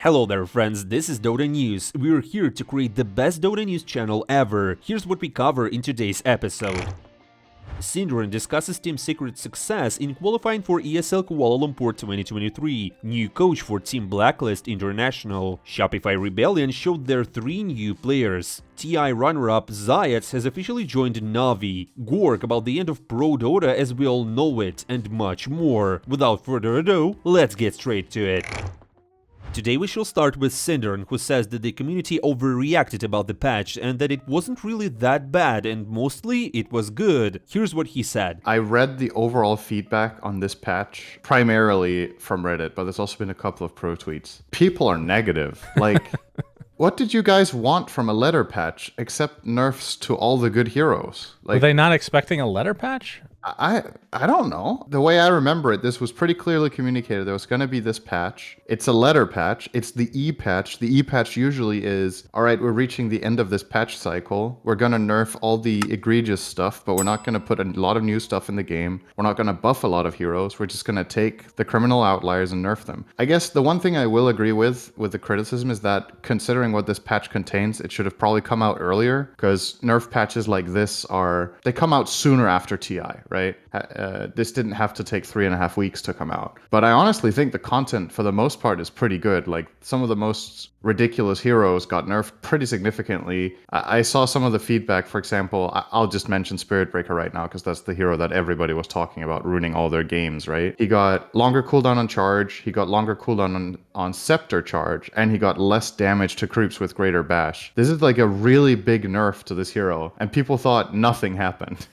Hello there friends, this is DotaNews. We're here to create the best Dota news channel ever. Here's what we cover in today's episode. SyndereN discusses Team Secret's success in qualifying for ESL Kuala Lumpur 2023. New coach for Team Blacklist International. Shopify Rebellion showed their 3 new players. TI runner-up Zayac has officially joined NAVI. Gorgc about the end of Pro Dota as we all know it, and much more. Without further ado, let's get straight to it. Today we shall start with SyndereN, who says that the community overreacted about the patch and that it wasn't really that bad and mostly it was good. Here's what he said. I read the overall feedback on this patch primarily from Reddit, but there's also been a couple of pro tweets. People are negative. Like, what did you guys want from a letter patch except nerfs to all the good heroes? Like, were they not expecting a letter patch? I don't know. The way I remember it, this was pretty clearly communicated. There was going to be this patch. It's a letter patch. It's the E patch. The E patch usually is, all right, we're reaching the end of this patch cycle. We're going to nerf all the egregious stuff, but we're not going to put a lot of new stuff in the game. We're not going to buff a lot of heroes. We're just going to take the criminal outliers and nerf them. I guess the one thing I will agree with the criticism is that considering what this patch contains, it should have probably come out earlier, because nerf patches like this they come out sooner after TI, right? This didn't have to take 3.5 weeks to come out. But I honestly think the content for the most part is pretty good. Like, some of the most ridiculous heroes got nerfed pretty significantly. I saw some of the feedback. For example, I'll just mention Spirit Breaker right now because that's the hero that everybody was talking about ruining all their games, right? He got longer cooldown on charge, he got longer cooldown on scepter charge, and he got less damage to creeps with greater bash. This is like a really big nerf to this hero, and people thought nothing happened.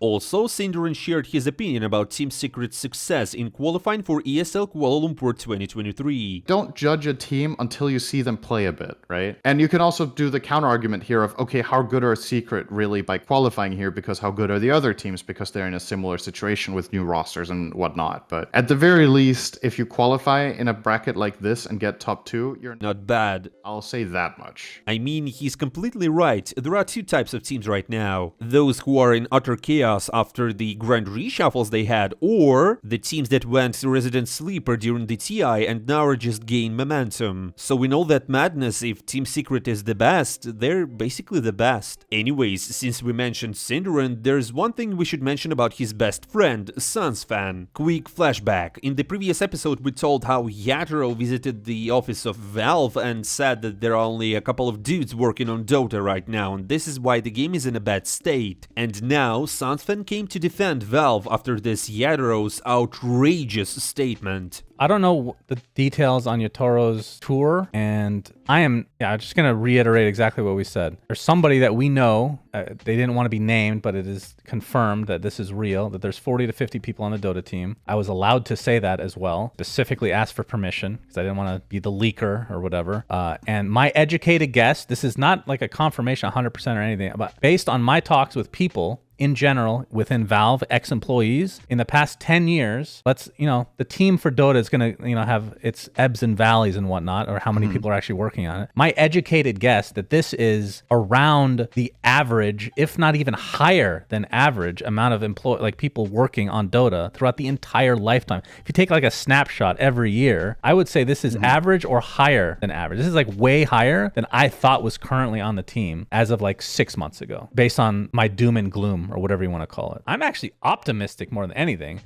Also, SyndereN shared his opinion about Team Secret's success in qualifying for ESL Kuala Lumpur 2023. Don't judge a team until you see them play a bit, right? And you can also do the counter argument here of, okay, how good are Secret really by qualifying here, because how good are the other teams because they're in a similar situation with new rosters and whatnot. But at the very least, if you qualify in a bracket like this and get top 2, you're not bad. I'll say that much. I mean, he's completely right. There are 2 types of teams right now. Those who are in utter chaos after the grand reshuffles they had, or the teams that went to Resident Sleeper during the TI and now are just gain momentum. So we know that madness, if Team Secret is the best, they're basically the best. Anyways, since we mentioned SyndereN, there's one thing we should mention about his best friend, SunFans. Quick flashback. In the previous episode we told how Yatoro visited the office of Valve and said that there are only a couple of dudes working on Dota right now, and this is why the game is in a bad state. And now SunFans came to defend Valve after this Yatoro's outrageous statement. I don't know the details on Yatoro's tour, and I'm just going to reiterate exactly what we said. There's somebody that we know, they didn't want to be named, but it is confirmed that this is real, that there's 40 to 50 people on the Dota team. I was allowed to say that as well, specifically asked for permission, because I didn't want to be the leaker or whatever. And my educated guess, this is not like a confirmation 100% or anything, but based on my talks with people, in general, within Valve, ex-employees, in the past 10 years, the team for Dota is going to, have its ebbs and valleys and whatnot, or how many people are actually working on it. My educated guess that this is around the average, if not even higher than average, amount of people working on Dota throughout the entire lifetime. If you take like a snapshot every year, I would say this is average or higher than average. This is like way higher than I thought was currently on the team as of like 6 months ago, based on my doom and gloom, or whatever you want to call it. I'm actually optimistic more than anything.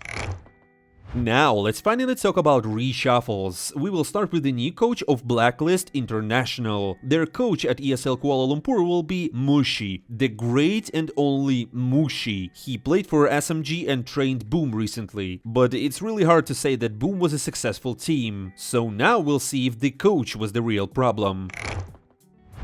Now, let's finally talk about reshuffles. We will start with the new coach of Blacklist International. Their coach at ESL Kuala Lumpur will be Mushi, the great and only Mushi. He played for SMG and trained Boom recently, but it's really hard to say that Boom was a successful team. So now we'll see if the coach was the real problem.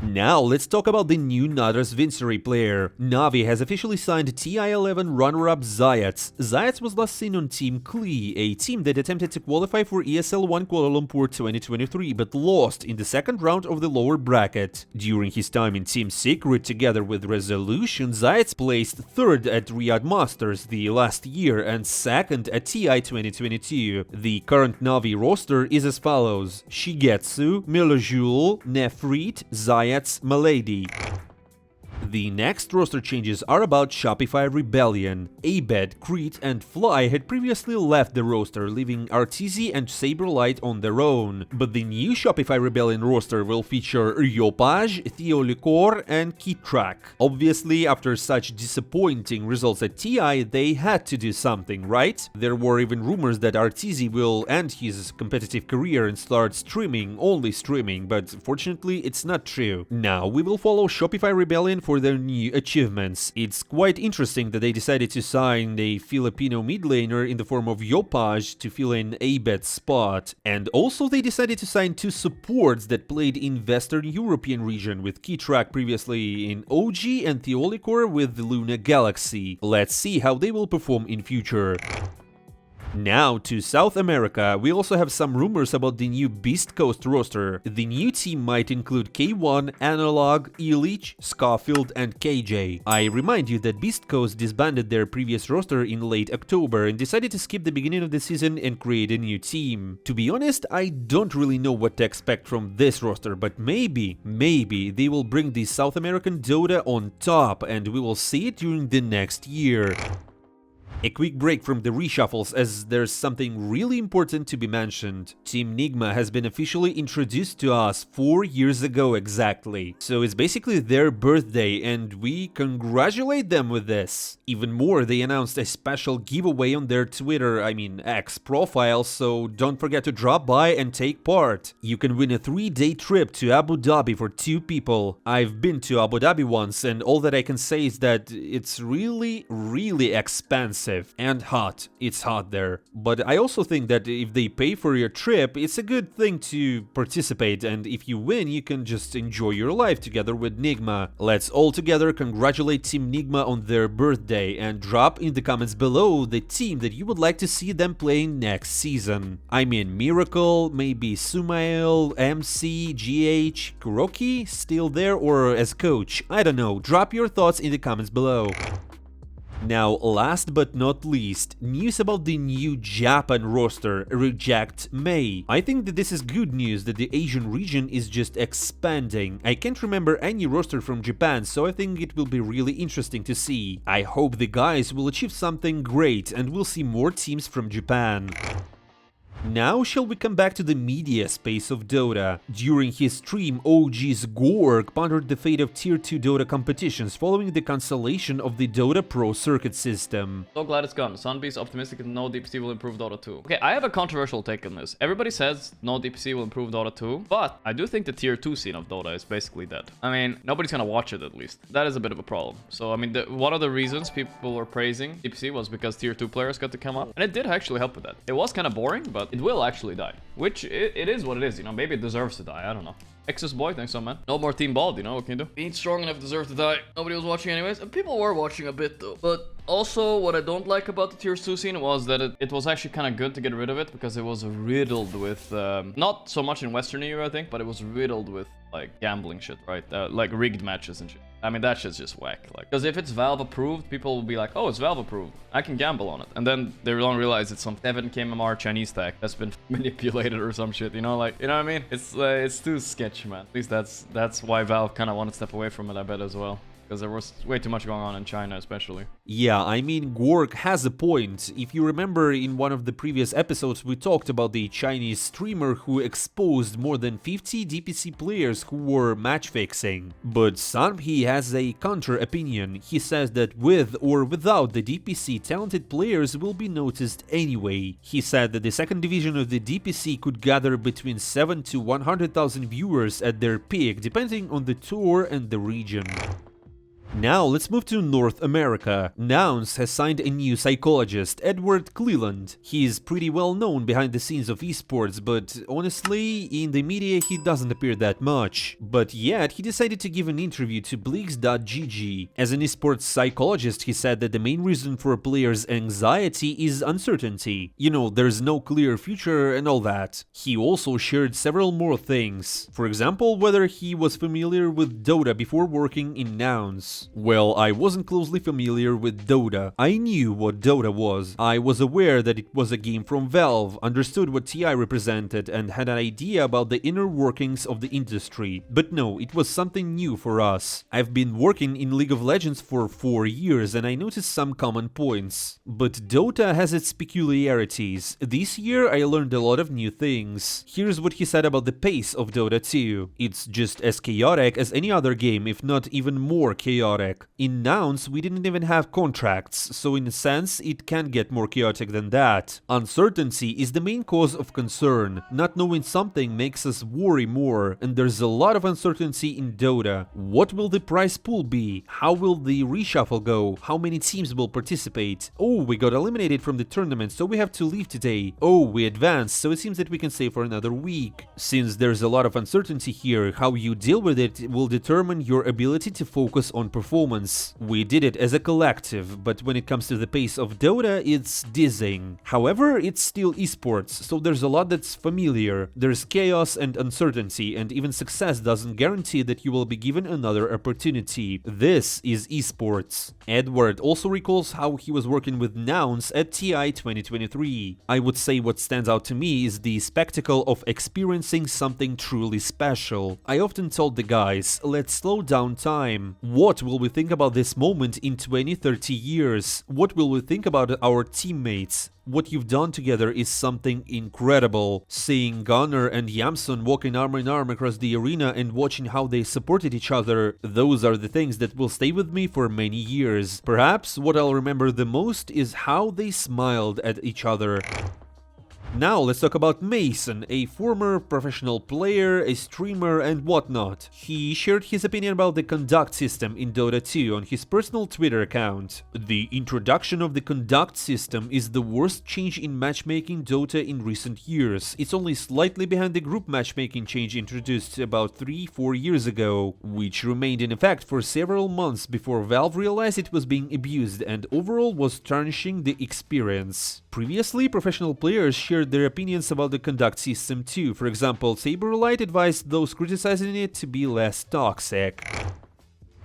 Now, let's talk about the new Vincere player. NAVI has officially signed TI11 runner-up Zayac. Zayac was last seen on Team Klee, a team that attempted to qualify for ESL 1 Kuala Lumpur 2023 but lost in the second round of the lower bracket. During his time in Team Secret together with Resolution, Zayac placed 3rd at Riyadh Masters the last year and 2nd at TI 2022. The current NAVI roster is as follows: Shigetsu, Milojul, Nefrit, Zayac, Milady. The next roster changes are about Shopify Rebellion. Abed, Crete, and Fly had previously left the roster, leaving Arteezy and Saberlight on their own. But the new Shopify Rebellion roster will feature Yopaj, Theolicor, and Kitrak. Obviously, after such disappointing results at TI, they had to do something, right? There were even rumors that Arteezy will end his competitive career and start streaming, only streaming, but fortunately it's not true. Now we will follow Shopify Rebellion for their new achievements. It's quite interesting that they decided to sign a Filipino mid laner in the form of Yopaj to fill in Abed's spot. And also they decided to sign 2 supports that played in Western European region, with Kitrak previously in OG and Theolicor with the Luna Galaxy. Let's see how they will perform in future. Now to South America, we also have some rumors about the new Beastcoast roster. The new team might include K1, Analog, Illich, Scafield, and KJ. I remind you that Beastcoast disbanded their previous roster in late October and decided to skip the beginning of the season and create a new team. To be honest, I don't really know what to expect from this roster, but maybe they will bring the South American Dota on top and we will see it during the next year. A quick break from the reshuffles, as there's something really important to be mentioned. Team Nigma has been officially introduced to us 4 years ago exactly. So it's basically their birthday and we congratulate them with this. Even more, they announced a special giveaway on their Twitter, X profile, so don't forget to drop by and take part. You can win a 3-day trip to Abu Dhabi for 2 people. I've been to Abu Dhabi once and all that I can say is that it's really expensive. And hot. It's hot there. But I also think that if they pay for your trip, it's a good thing to participate, and if you win, you can just enjoy your life together with Nigma. Let's all together congratulate Team Nigma on their birthday and drop in the comments below the team that you would like to see them playing next season. Miracle, maybe Sumail, MC, GH, Kuroki, still there or as coach? I don't know. Drop your thoughts in the comments below. Now, last but not least, news about the new Japan roster, Reject May. I think that this is good news that the Asian region is just expanding. I can't remember any roster from Japan, so I think it will be really interesting to see. I hope the guys will achieve something great and we'll see more teams from Japan. Now shall we come back to the media space of Dota. During his stream, OG's Gorgc pondered the fate of Tier 2 Dota competitions following the cancellation of the Dota Pro circuit system. So glad it's gone. SunBhie is optimistic that no DPC will improve Dota 2. Okay, I have a controversial take on this. Everybody says no DPC will improve Dota 2, but I do think the Tier 2 scene of Dota is basically dead. Nobody's gonna watch it at least. That is a bit of a problem. So, one of the reasons people were praising DPC was because Tier 2 players got to come up, and it did actually help with that. It was kind of boring, but it will actually die, which it is what it is, maybe it deserves to die, I don't know. Exus boy, thanks so man. No more Team Bald, what can you do? Being strong enough deserves to die. Nobody was watching anyways, and people were watching a bit though. But also, what I don't like about the Tier 2 scene was that it was actually kind of good to get rid of it, because it was riddled with, not so much in Western EU, I think, but it was riddled with, gambling shit, right? Like rigged matches and shit. That shit's just whack. Because if it's Valve approved, people will be like, oh, it's Valve approved, I can gamble on it. And then they don't realize it's some 7 KMR Chinese tag that's been manipulated or some shit, you know what I mean? It's too sketch, man. At least that's why Valve kind of wanted to step away from it, I bet, as well. Because there was way too much going on in China, especially. Yeah, Gorgc has a point. If you remember, in one of the previous episodes, we talked about the Chinese streamer who exposed more than 50 DPC players who were match fixing. But SunBhie has a counter opinion. He says that with or without the DPC, talented players will be noticed anyway. He said that the second division of the DPC could gather between 7 to 100,000 viewers at their peak, depending on the tour and the region. Now let's move to North America. Nouns has signed a new psychologist, Edward Cleland. He is pretty well known behind the scenes of esports, but honestly, in the media he doesn't appear that much. But yet, he decided to give an interview to Bleaks.gg. As an esports psychologist, he said that the main reason for players' anxiety is uncertainty. There's no clear future and all that. He also shared several more things. For example, whether he was familiar with Dota before working in Nouns. Well, I wasn't closely familiar with Dota. I knew what Dota was. I was aware that it was a game from Valve, understood what TI represented, and had an idea about the inner workings of the industry. But no, it was something new for us. I've been working in League of Legends for 4 years and I noticed some common points. But Dota has its peculiarities. This year I learned a lot of new things. Here's what he said about the pace of Dota 2. It's just as chaotic as any other game, if not even more chaotic. In Nouns we didn't even have contracts, so in a sense it can get more chaotic than that. Uncertainty is the main cause of concern. Not knowing something makes us worry more, and there's a lot of uncertainty in Dota. What will the prize pool be? How will the reshuffle go? How many teams will participate? Oh, we got eliminated from the tournament, so we have to leave today. Oh, we advanced, so it seems that we can stay for another week. Since there's a lot of uncertainty here, how you deal with it will determine your ability to focus on performance. We did it as a collective, but when it comes to the pace of Dota, it's dizzying. However, it's still esports, so there's a lot that's familiar. There's chaos and uncertainty, and even success doesn't guarantee that you will be given another opportunity. This is esports. Edward also recalls how he was working with Nouns at TI 2023. I would say what stands out to me is the spectacle of experiencing something truly special. I often told the guys, let's slow down time. What will we think about this moment in 20-30 years? What will we think about our teammates? What you've done together is something incredible. Seeing Gunnar and Yamsun walking arm in arm across the arena and watching how they supported each other, those are the things that will stay with me for many years. Perhaps what I'll remember the most is how they smiled at each other. Now let's talk about Mason, a former professional player, a streamer and whatnot. He shared his opinion about the conduct system in Dota 2 on his personal Twitter account. The introduction of the conduct system is the worst change in matchmaking Dota in recent years. It's only slightly behind the group matchmaking change introduced about 3-4 years ago, which remained in effect for several months before Valve realized it was being abused and overall was tarnishing the experience. Previously, professional players shared their opinions about the conduct system too. For example, Saberlight advised those criticizing it to be less toxic.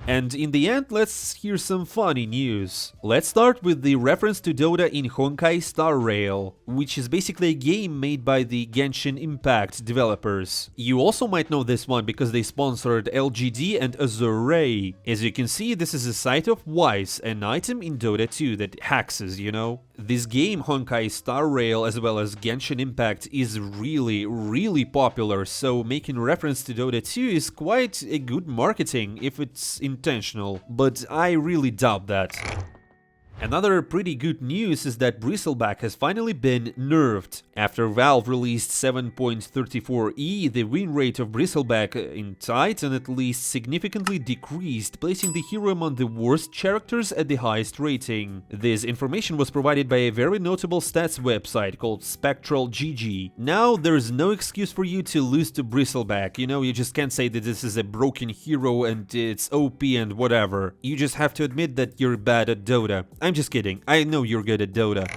And in the end, let's hear some funny news. Let's start with the reference to Dota in Honkai Star Rail, which is basically a game made by the Genshin Impact developers. You also might know this one because they sponsored LGD and Azure Ray. As you can see, this is a site of Wise, an item in Dota 2 that hexes, you know? This game, Honkai Star Rail, as well as Genshin Impact, is really popular, so making reference to Dota 2 is quite a good marketing if it's intentional, but I really doubt that. Another pretty good news is that Bristleback has finally been nerfed. After Valve released 7.34e, the win rate of Bristleback in Titan at least significantly decreased, placing the hero among the worst characters at the highest rating. This information was provided by a very notable stats website called Spectral GG. Now, there's no excuse for you to lose to Bristleback, you know, you just can't say that this is a broken hero and it's OP and whatever. You just have to admit that you're bad at Dota. I'm just kidding, I know you're good at Dota.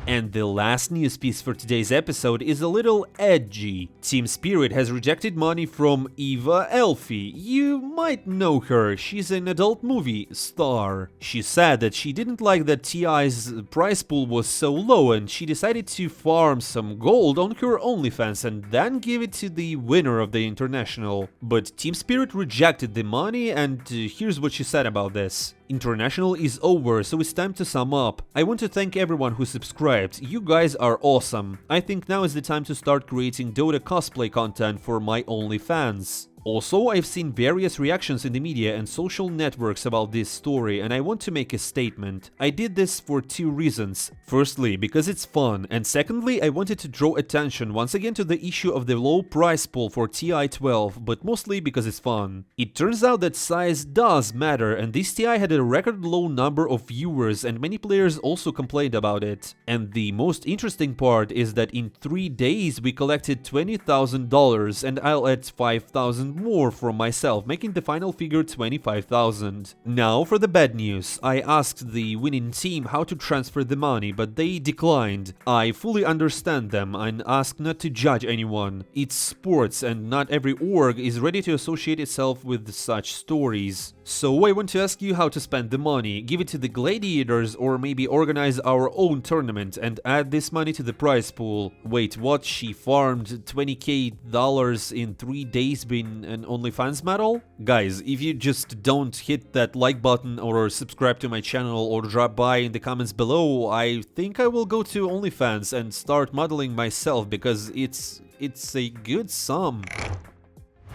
And the last news piece for today's episode is a little edgy. Team Spirit has rejected money from Eva Elfie. You might know her, she's an adult movie star. She said that she didn't like that TI's prize pool was so low and she decided to farm some gold on her OnlyFans and then give it to the winner of the international. But Team Spirit rejected the money and here's what she said about this. International is over, so it's time to sum up. I want to thank everyone who subscribed. You guys are awesome. I think now is the time to start creating Dota cosplay content for my OnlyFans. Also, I've seen various reactions in the media and social networks about this story, and I want to make a statement. I did this for 2 reasons. Firstly, because it's fun, and secondly, I wanted to draw attention once again to the issue of the low price pool for TI-12, but mostly because it's fun. It turns out that size does matter, and this TI had a record low number of viewers, and many players also complained about it. And the most interesting part is that in 3 days we collected $20,000, and I'll add $5,000 and more from myself, making the final figure 25,000. Now for the bad news. I asked the winning team how to transfer the money, but they declined. I fully understand them and ask not to judge anyone. It's sports and not every org is ready to associate itself with such stories. So I want to ask you how to spend the money. Give it to the gladiators or maybe organize our own tournament and add this money to the prize pool. Wait, what? She farmed $20k in 3 days being an OnlyFans model? Guys, if you just don't hit that like button or subscribe to my channel or drop by in the comments below, I think I will go to OnlyFans and start modeling myself because it's a good sum.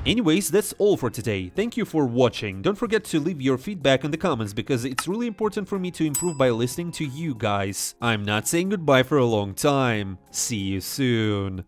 Anyways, that's all for today. Thank you for watching. Don't forget to leave your feedback in the comments because it's really important for me to improve by listening to you guys. I'm not saying goodbye for a long time. See you soon.